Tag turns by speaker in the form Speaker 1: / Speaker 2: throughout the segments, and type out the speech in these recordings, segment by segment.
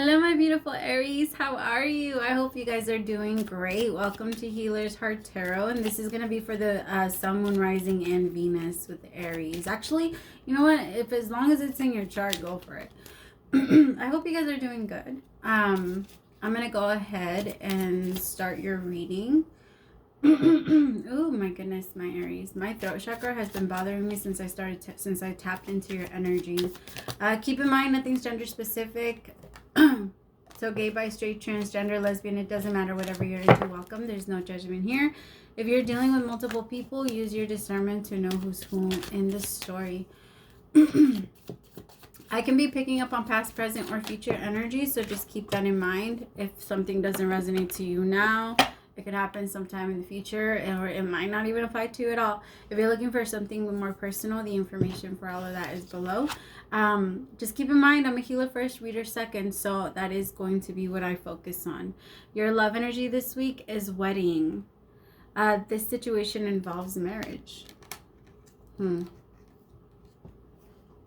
Speaker 1: Hello, my beautiful Aries. How are you? I hope you guys are doing great. Welcome to Healer's Heart Tarot, and this is going to be for the Sun, Moon, Rising, and Venus with Aries. Actually, you know what? If as long as it's in your chart, go for it. I hope you guys are doing good. I'm going to go ahead and start your reading. Oh my goodness, my Aries. My throat chakra has been bothering me since I since I tapped into your energy. Keep in mind, nothing's gender specific. So gay, bi, straight, transgender, lesbian, it doesn't matter. Whatever you're into, welcome. There's no judgment here. If you're dealing with multiple people, use your discernment to know who's who in the story. I can be picking up on past, present, or future energy, so just keep that in mind. If something doesn't resonate to you now, it could happen sometime in the future, or it might not even apply to you at all. If you're looking for something more personal, the information for all of that is below. Just keep in mind, I'm a healer first, reader second, so that is going to be what I focus on. Your love energy this week is wedding. This situation involves marriage. So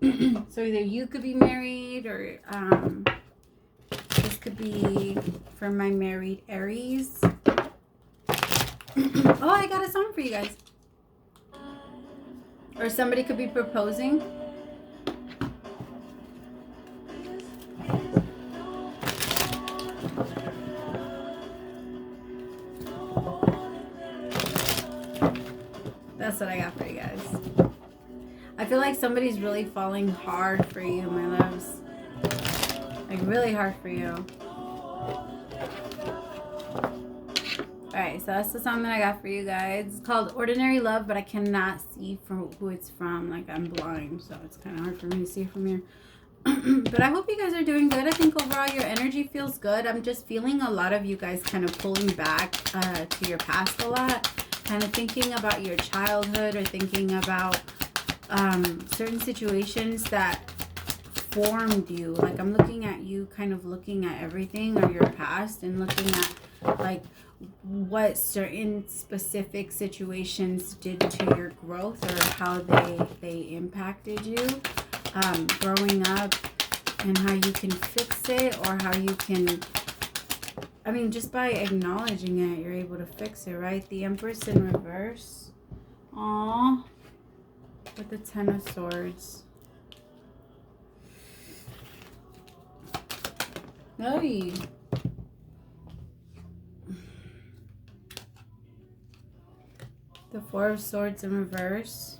Speaker 1: either you could be married, or this could be for my married Aries. Oh, I got a song for you guys. Or somebody could be proposing. That's what I got for you guys. I feel like somebody's really falling hard for you, my loves. Like really hard for you. Alright, so that's the song that I got for you guys. It's called Ordinary Love, but I cannot see from who it's from. Like, I'm blind, so it's kind of hard for me to see from here. But I hope you guys are doing good. I think overall your energy feels good. I'm just feeling a lot of you guys kind of pulling back to your past a lot. Kind of thinking about your childhood, or thinking about certain situations that formed you. Like, I'm looking at you kind of looking at everything or your past and looking at like what certain specific situations did to your growth, or how they impacted you growing up, and how you can fix it, or how you can, I mean, just by acknowledging it, you're able to fix it, right? The Empress in reverse. Aww. With the Ten of Swords. Hey. The Four of Swords in reverse.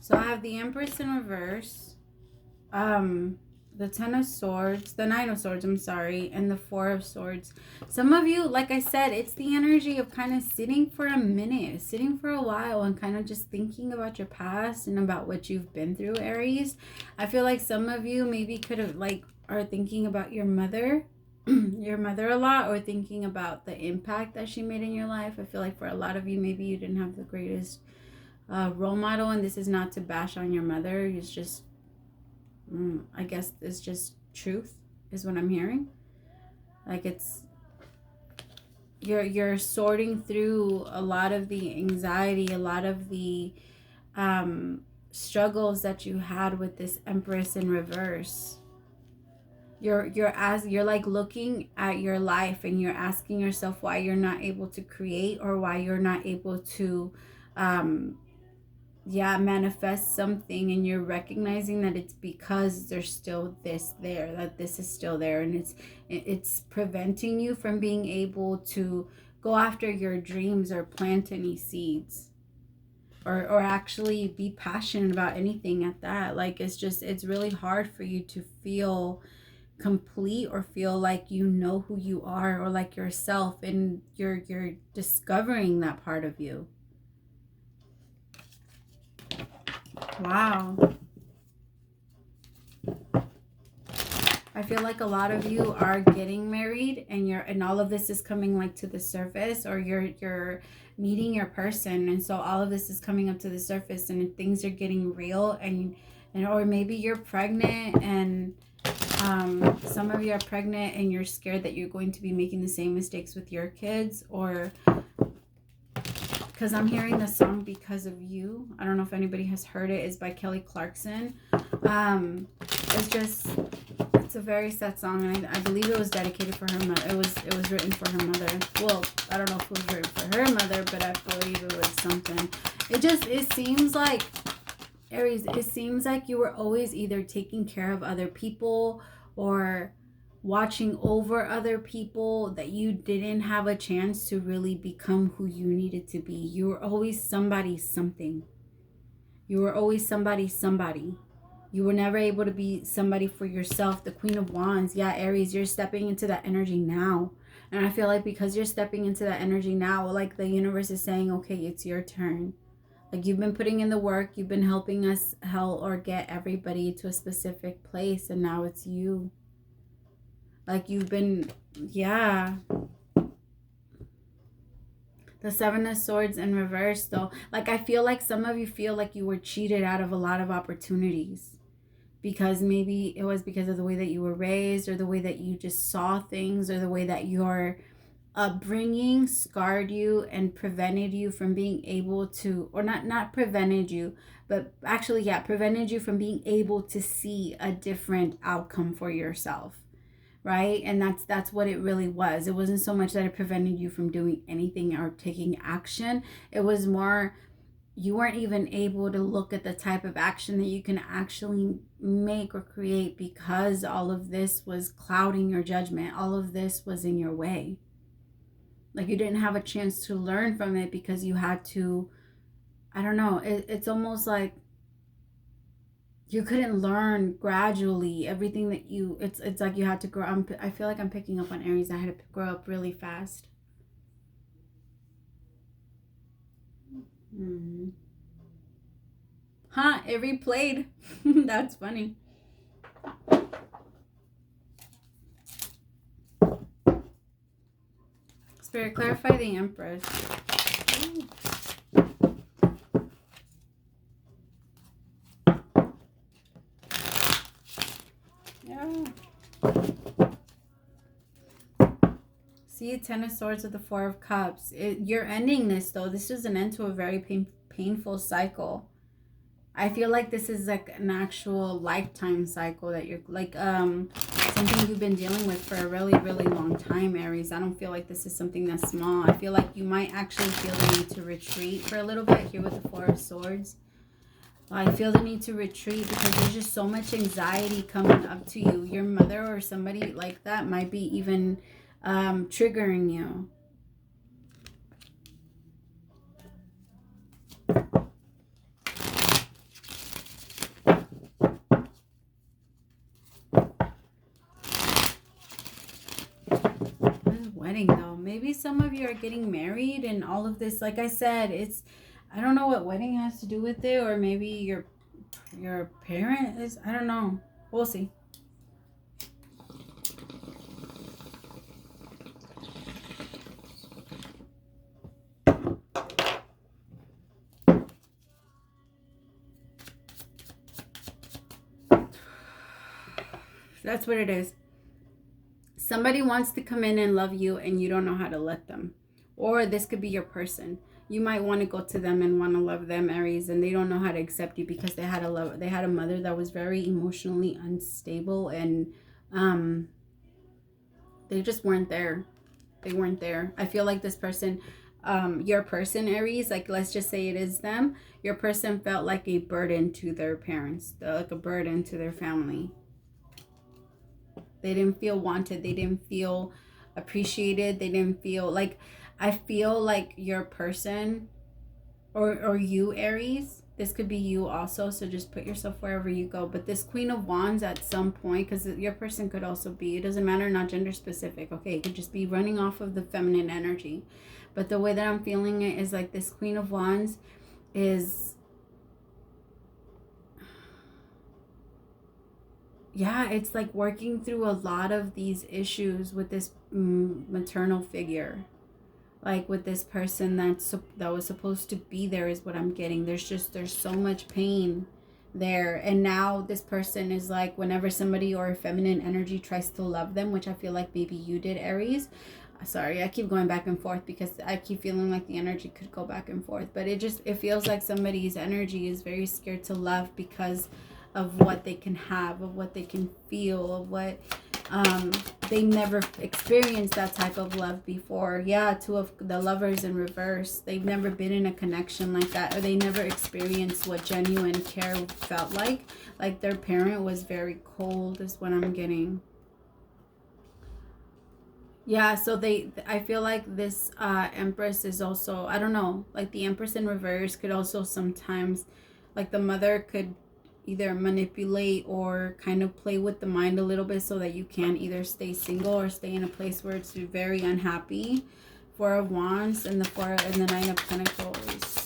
Speaker 1: So I have the Empress in reverse, the Ten of Swords, the Nine of Swords, I'm sorry, and the Four of Swords. Some of you, like I said, it's the energy of kind of sitting for a minute, sitting for a while, and kind of just thinking about your past and about what you've been through, Aries. I feel like some of you maybe could have, like, are thinking about your mother, a lot, or thinking about the impact that she made in your life. I feel like for a lot of you, maybe you didn't have the greatest role model, and this is not to bash on your mother. It's just, I guess it's just truth is what I'm hearing. Like, it's, you're sorting through a lot of the anxiety, a lot of the struggles that you had with this Empress in reverse. You're like looking at your life, and you're asking yourself why you're not able to create, or why you're not able to manifest something, and you're recognizing that it's because there's still this there, that this is still there, and it's preventing you from being able to go after your dreams, or plant any seeds, or actually be passionate about anything at that. Like, it's really hard for you to feel complete, or feel like you know who you are, or like yourself, and you're discovering that part of you. Wow. I feel like a lot of you are getting married, and all of this is coming like to the surface, or you're meeting your person, and so all of this is coming up to the surface, and things are getting real, and or maybe you're pregnant, and some of you are pregnant, and you're scared that you're going to be making the same mistakes with your kids, or because I'm hearing the song Because of You. I don't know if anybody has heard it. It's by Kelly Clarkson. It's a very sad song, and I believe it was dedicated for her mother. It was written for her mother. Well, I don't know if it was written for her mother, but I believe it was something. It seems like, Aries, it seems like you were always either taking care of other people or watching over other people, that you didn't have a chance to really become who you needed to be. You were always somebody something. You were always somebody somebody. You were never able to be somebody for yourself. The Queen of Wands. Yeah, Aries, you're stepping into that energy now. And I feel like because you're stepping into that energy now, like the universe is saying, okay, it's your turn. Like you've been putting in the work. You've been helping us get everybody to a specific place. And now it's you. Like you've been, yeah. The Seven of Swords in reverse though. Like I feel like some of you feel like you were cheated out of a lot of opportunities. Because maybe it was because of the way that you were raised, or the way that you just saw things, or the way that your upbringing scarred you and prevented you from being able to, or not prevented you, but actually, yeah, prevented you from being able to see a different outcome for yourself, right? And that's what it really was. It wasn't so much that it prevented you from doing anything or taking action. It was more, you weren't even able to look at the type of action that you can actually make or create, because all of this was clouding your judgment. All of this was in your way. Like you didn't have a chance to learn from it because you had to, I don't know, it's almost like you couldn't learn gradually everything that you, it's like you had to grow. I feel like I'm picking up on Aries. I had to grow up really fast. Huh, it replayed. That's funny. Spirit, clarify the Empress. Ooh. Yeah. See, Ten of Swords with the Four of Cups. You're ending this though. This is an end to a very painful cycle. I feel like this is like an actual lifetime cycle that you're like something you've been dealing with for a really, really long time, Aries. I don't feel like this is something that's small. I feel like you might actually feel the need to retreat for a little bit here with the Four of Swords. I feel the need to retreat because there's just so much anxiety coming up to you. Your mother or somebody like that might be even triggering you. Wedding though, maybe some of you are getting married and all of this, like I said, it's, I don't know what wedding has to do with it, or maybe your parent is, I don't know, we'll see. That's what it is. Somebody wants to come in and love you and you don't know how to let them. Or this could be your person. You might want to go to them and want to love them, Aries, and they don't know how to accept you because they had a mother that was very emotionally unstable, and they just weren't there. They weren't there. I feel like this person, your person, Aries, like let's just say it is them, your person felt like a burden to their parents, like a burden to their family. They didn't feel wanted. They didn't feel appreciated. They didn't feel like, I feel like your person or you, Aries, this could be you also. So just put yourself wherever you go. But this Queen of Wands at some point, because your person could also be, it doesn't matter, not gender specific. Okay, it could just be running off of the feminine energy. But the way that I'm feeling it is like this Queen of Wands is, yeah, it's like working through a lot of these issues with this maternal figure, like with this person that was supposed to be there, is what I'm getting. There's so much pain there, and now this person is like, whenever somebody or feminine energy tries to love them, which I feel like maybe you did, Aries, Sorry, I keep going back and forth because I keep feeling like the energy could go back and forth. But it feels like somebody's energy is very scared to love because of what they can have, of what they can feel, of what they never experienced that type of love before. Yeah, two of the Lovers in reverse. They've never been in a connection like that, or they never experienced what genuine care felt like. Like their parent was very cold is what I'm getting. Yeah, so I feel like this Empress is also, I don't know, like the Empress in reverse could also sometimes, like the mother could either manipulate or kind of play with the mind a little bit so that you can either stay single or stay in a place where it's very unhappy. Four of Wands and the Nine of Pentacles.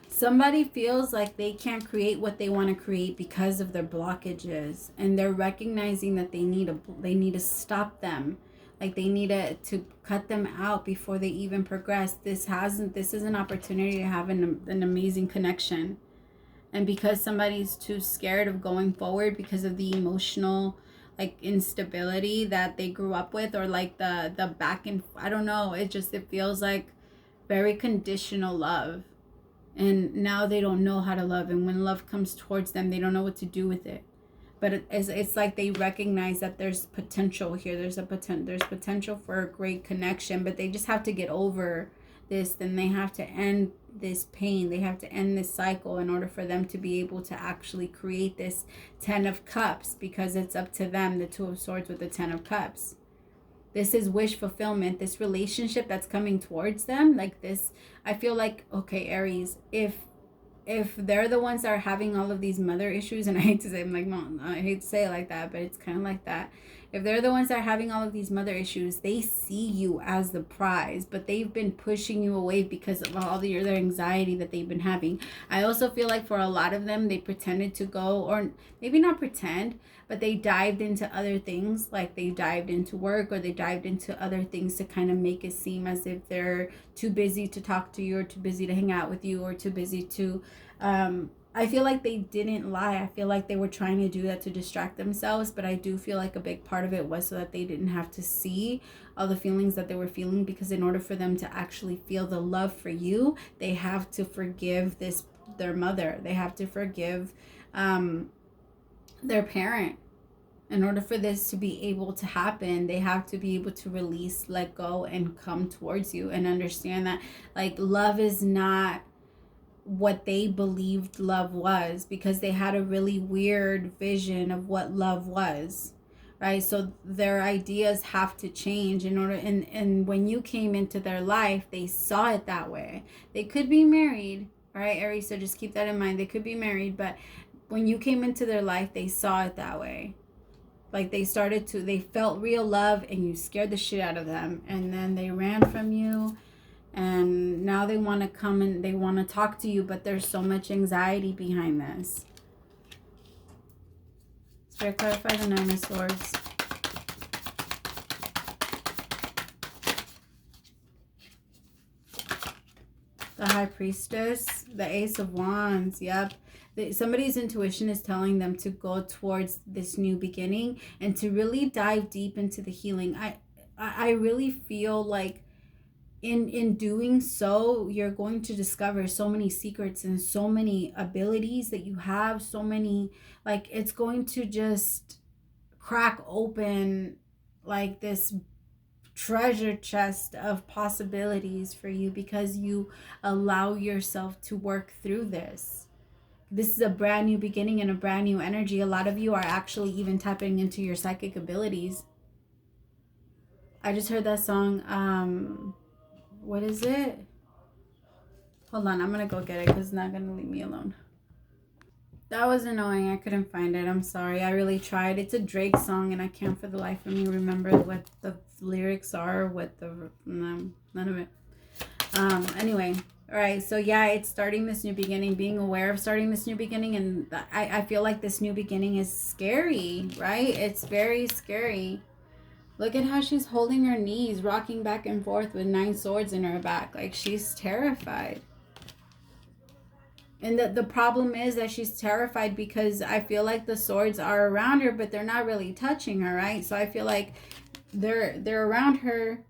Speaker 1: Somebody feels like they can't create what they want to create because of their blockages, and they're recognizing that they need to stop them. Like they need to cut them out before they even progress. This is an opportunity to have an amazing connection. And because somebody's too scared of going forward because of the emotional like instability that they grew up with, or like the back and I don't know, it feels like very conditional love. And now they don't know how to love, and when love comes towards them, they don't know what to do with it. But it's like they recognize that there's potential here. There's potential for a great connection, but they just have to get over this. Then they have to end this pain. They have to end this cycle in order for them to be able to actually create this 10 of Cups, because it's up to them, the Two of Swords with the 10 of Cups. This is wish fulfillment. This relationship that's coming towards them, like this, I feel like, okay, Aries, if they're the ones that are having all of these mother issues, and I hate to say, I'm like, Mom, I hate to say it like that, but it's kind of like that. If they're the ones that are having all of these mother issues, they see you as the prize, but they've been pushing you away because of all the other anxiety that they've been having. I also feel like for a lot of them, they pretended to go, or maybe not pretend, but they dived into other things. Like they dived into work, or they dived into other things to kind of make it seem as if they're too busy to talk to you, or too busy to hang out with you, or too busy to I feel like they didn't lie. I feel like they were trying to do that to distract themselves, but I do feel like a big part of it was so that they didn't have to see all the feelings that they were feeling, because in order for them to actually feel the love for you, they have to forgive their mother. They have to forgive their parent. In order for this to be able to happen, they have to be able to release, let go, and come towards you and understand that like love is not what they believed love was, because they had a really weird vision of what love was, right? So their ideas have to change in order, and when you came into their life, they saw it that way. They could be married, right, Aries? So just keep that in mind. They could be married, but when you came into their life, they saw it that way. Like they felt real love, and you scared the shit out of them, and then they ran from you. And now they want to come and they want to talk to you, but there's so much anxiety behind this. Spirit, clarify the Nine of Swords. The High Priestess, the Ace of Wands. Yep. Somebody's intuition is telling them to go towards this new beginning and to really dive deep into the healing. I really feel like in doing so, you're going to discover so many secrets and so many abilities that you have, so many, like it's going to just crack open like this treasure chest of possibilities for you, because you allow yourself to work through this. This is a brand new beginning and a brand new energy. A lot of you are actually even tapping into your psychic abilities. I just heard that song, what is it? Hold on, I'm gonna go get it because it's not gonna leave me alone. That was annoying. I couldn't find it. I'm sorry. I really tried. It's a Drake song, and I can't for the life of me remember what the lyrics are. No, none of it. Anyway, All right, so yeah, it's starting this new beginning, being aware of starting this new beginning. And I feel like this new beginning is scary, right? It's very scary. Look at how she's holding her knees, rocking back and forth with 9 swords in her back. Like, she's terrified. And the problem is that she's terrified because I feel like the swords are around her, but they're not really touching her, right? So I feel like they're around her,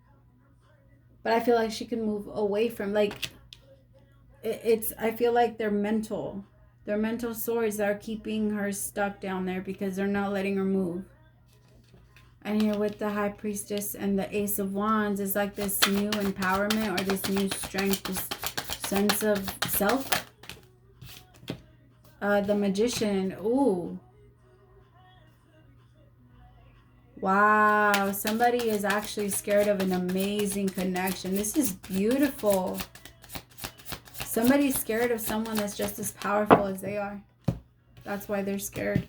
Speaker 1: but I feel like she can move away from, like, I feel like they're mental swords that are keeping her stuck down there because they're not letting her move. And here with the High Priestess and the Ace of Wands is like this new empowerment or this new strength, this sense of self. The Magician. Ooh. Wow. Somebody is actually scared of an amazing connection. This is beautiful. Somebody's scared of someone that's just as powerful as they are. That's why they're scared.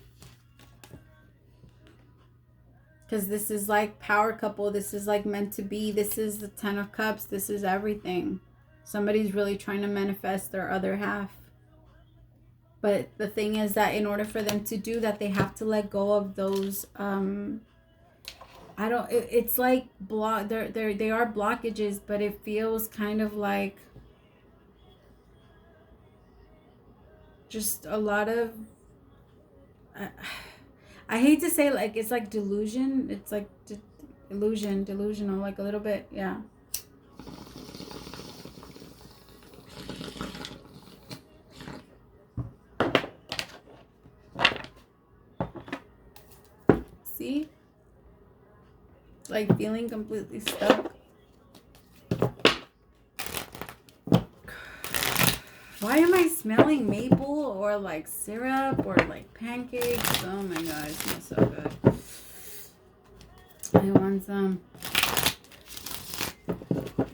Speaker 1: Because this is like power couple. This is like meant to be. This is the 10 of Cups. This is everything. Somebody's really trying to manifest their other half. But the thing is that in order for them to do that, they have to let go of those, it's like they are blockages, but it feels kind of like just a lot of, I hate to say, like, it's like delusion. It's like delusional, like a little bit, yeah. See? Like feeling completely stuck. Why am I smelling maple or like syrup or like pancakes? Oh my god, it smells so good. I want some.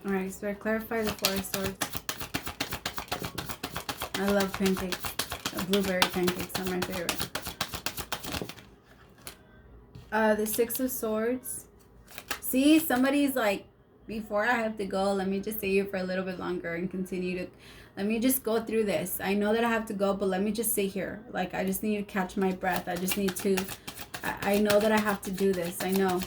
Speaker 1: Alright, so I clarify the 4 of Swords. I love pancakes. The blueberry pancakes are my favorite. The 6 of Swords. See, somebody's like, before I have to go, let me just stay here for a little bit longer and continue to, let me just go through this. I know that I have to go, but let me just stay here. Like, I just need to catch my breath. I just need to, I know that I have to do this. I know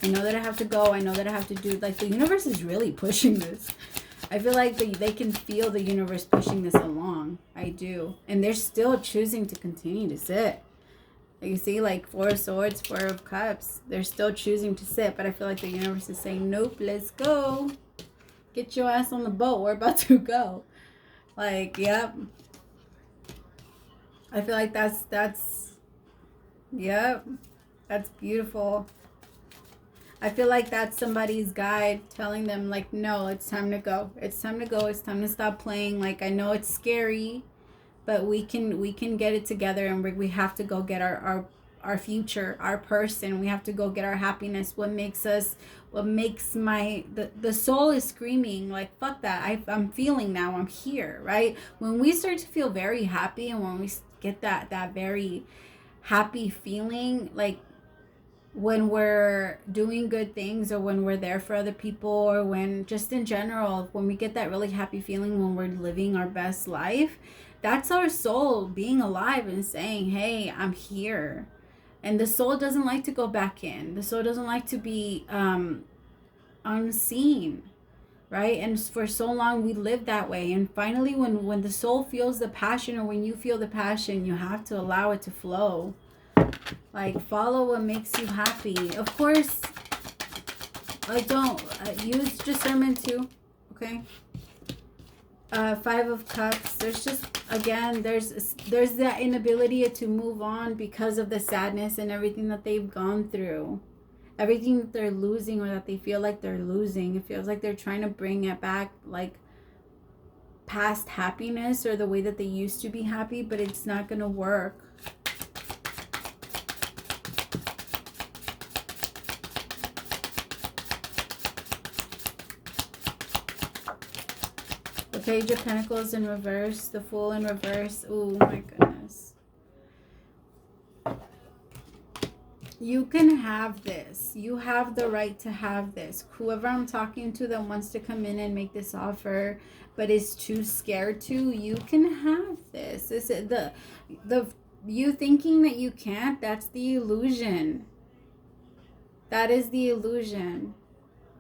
Speaker 1: that I have to go. I know that I have to do, like, the universe is really pushing this. I feel like they can feel the universe pushing this along. I do. And they're still choosing to continue to sit. You see, like 4 of Swords, 4 of Cups. They're still choosing to sit, but I feel like the universe is saying, nope, let's go. Get your ass on the boat. We're about to go. Like, yep. I feel like yep. That's beautiful. I feel like that's somebody's guide telling them, like, no, it's time to go. It's time to go. It's time to stop playing. Like, I know it's scary, but we can get it together, and we have to go get our future, our person. We have to go get our happiness. What makes the soul is screaming, like, fuck that. I'm feeling now. I'm here, right? When we start to feel very happy, and when we get that very happy feeling, like when we're doing good things, or when we're there for other people, or when just in general, when we get that really happy feeling when we're living our best life, that's our soul being alive and saying, hey, I'm here. And the soul doesn't like to go back in. The soul doesn't like to be unseen, right? And for so long we live that way. And finally, when the soul feels the passion, or when you feel the passion, you have to allow it to flow. Like, follow what makes you happy. Of course, like, don't use discernment too, okay? 5 of Cups. There's just, again, there's that inability to move on because of the sadness and everything that they've gone through, everything that they're losing, or that they feel like they're losing. It feels like they're trying to bring it back, like past happiness, or the way that they used to be happy, but it's not gonna work. Page of Pentacles in reverse, the Fool in reverse. Oh my goodness. You can have this. You have the right to have this. Whoever I'm talking to that wants to come in and make this offer but is too scared to, you can have this. This is the you thinking that you can't, that's the illusion. That is the illusion.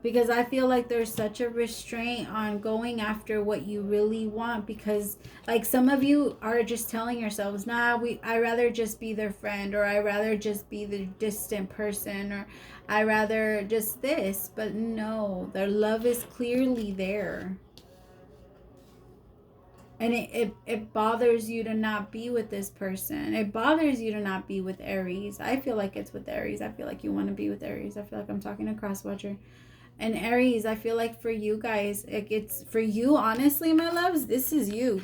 Speaker 1: Because I feel like there's such a restraint on going after what you really want, because like some of you are just telling yourselves, nah, I rather just be their friend, or I rather just be the distant person, or I rather just this. But no, their love is clearly there. And it bothers you to not be with this person. It bothers you to not be with Aries. I feel like it's with Aries. I feel like you want to be with Aries. I feel like I'm talking to Crosswatcher. And Aries, I feel like for you guys, it's for you, honestly, my loves, this is you.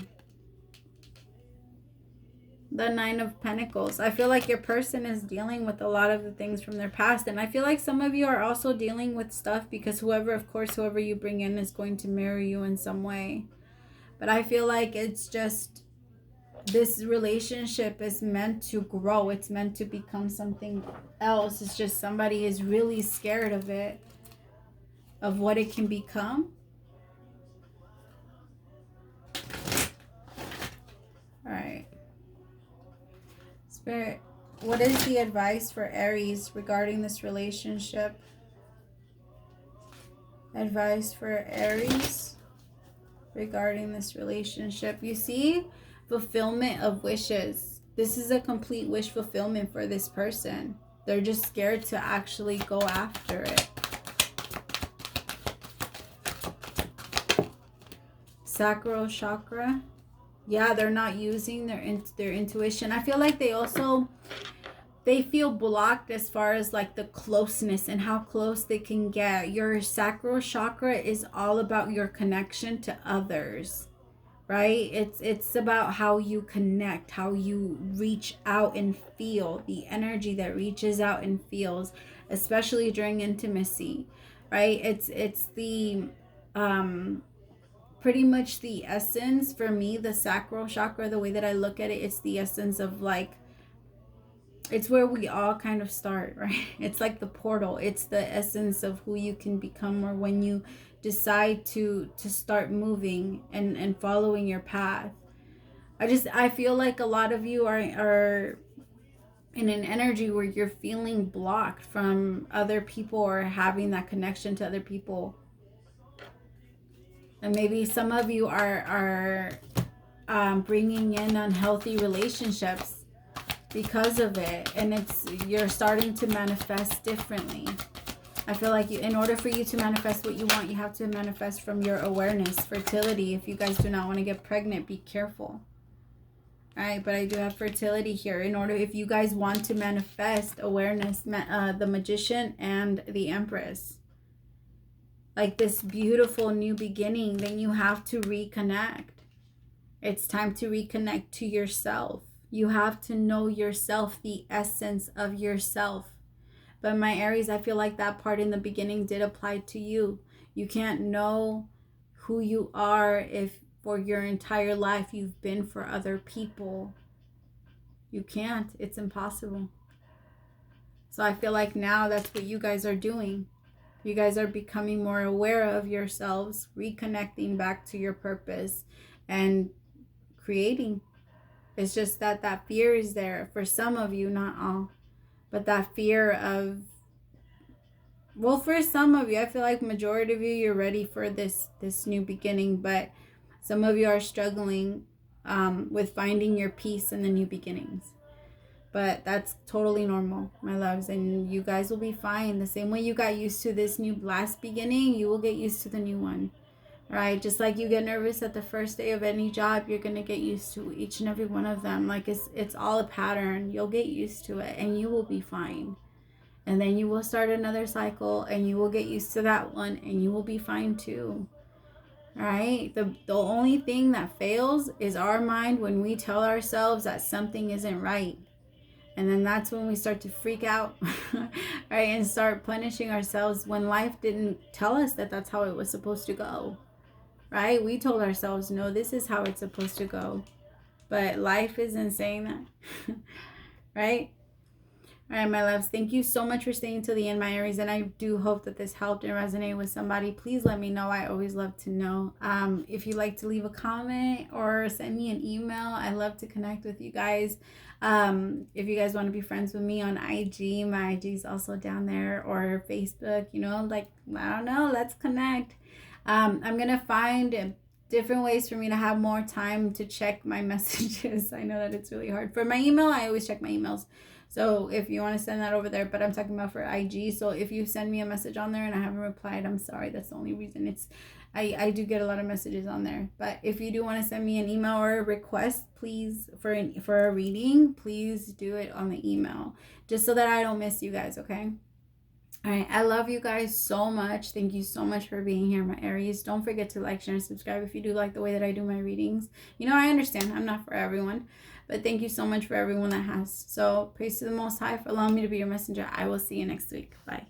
Speaker 1: The Nine of Pentacles. I feel like your person is dealing with a lot of the things from their past. And I feel like some of you are also dealing with stuff because whoever you bring in is going to marry you in some way. But I feel like it's just, this relationship is meant to grow. It's meant to become something else. It's just somebody is really scared of it, of what it can become. All right. Spirit, what is the advice for Aries regarding this relationship? Advice for Aries regarding this relationship. You see, fulfillment of wishes. This is a complete wish fulfillment for this person. They're just scared to actually go after it. Sacral Chakra. Yeah, they're not using their intuition. I feel like they feel blocked as far as like the closeness and how close they can get. Your sacral chakra is all about your connection to others, right? It's about how you connect, how you reach out and feel, the energy that reaches out and feels, especially during intimacy, right? It's the pretty much the essence for me, the sacral chakra, the way that I look at it, it's the essence of like, it's where we all kind of start, right? It's like the portal. It's the essence of who you can become, or when you decide to start moving and following your path. I feel like a lot of you are in an energy where you're feeling blocked from other people or having that connection to other people. And maybe some of you are bringing in unhealthy relationships because of it, and you're starting to manifest differently. I feel like in order for you to manifest what you want, you have to manifest from your awareness. Fertility. If you guys do not want to get pregnant, be careful. All right, but I do have fertility here. If you guys want to manifest awareness, the Magician and the Empress, like this beautiful new beginning, then you have to reconnect. It's time to reconnect to yourself. You have to know yourself, the essence of yourself. But my Aries, I feel like that part in the beginning did apply to you. You can't know who you are if for your entire life you've been for other people. You can't. It's impossible. So I feel like now that's what you guys are doing. You guys are becoming more aware of yourselves, reconnecting back to your purpose and creating. It's just that fear is there for some of you, not all. But that fear of, well, for some of you, I feel like majority of you, you're ready for this new beginning. But some of you are struggling with finding your peace in the new beginnings. But that's totally normal, my loves, and you guys will be fine. The same way you got used to this new last beginning, you will get used to the new one. Right? Just like you get nervous at the first day of any job, you're going to get used to each and every one of them. Like it's all a pattern. You'll get used to it and you will be fine. And then you will start another cycle and you will get used to that one and you will be fine too. All right? The only thing that fails is our mind when we tell ourselves that something isn't right. And then that's when we start to freak out, right? And start punishing ourselves when life didn't tell us that that's how it was supposed to go, right? We told ourselves, no, this is how it's supposed to go. But life isn't saying that, right? All right, my loves, thank you so much for staying till the end, my Aries, and I do hope that this helped and resonated with somebody. Please let me know. I always love to know. If you'd like to leave a comment or send me an email, I love to connect with you guys. If you guys want to be friends with me on IG, my IG is also down there, or Facebook, you know, like, I don't know, let's connect. I'm going to find different ways for me to have more time to check my messages. I know that it's really hard. For my email, I always check my emails. So if you want to send that over there, but I'm talking about for IG. So if you send me a message on there and I haven't replied, I'm sorry. That's the only reason. I do get a lot of messages on there. But if you do want to send me an email or a request, please, for a reading, please do it on the email, just so that I don't miss you guys, okay? All right, I love you guys so much. Thank you so much for being here, my Aries. Don't forget to like, share, and subscribe if you do like the way that I do my readings. You know, I understand I'm not for everyone, but thank you so much for everyone that has. So praise to the Most High for allowing me to be your messenger. I will see you next week. Bye.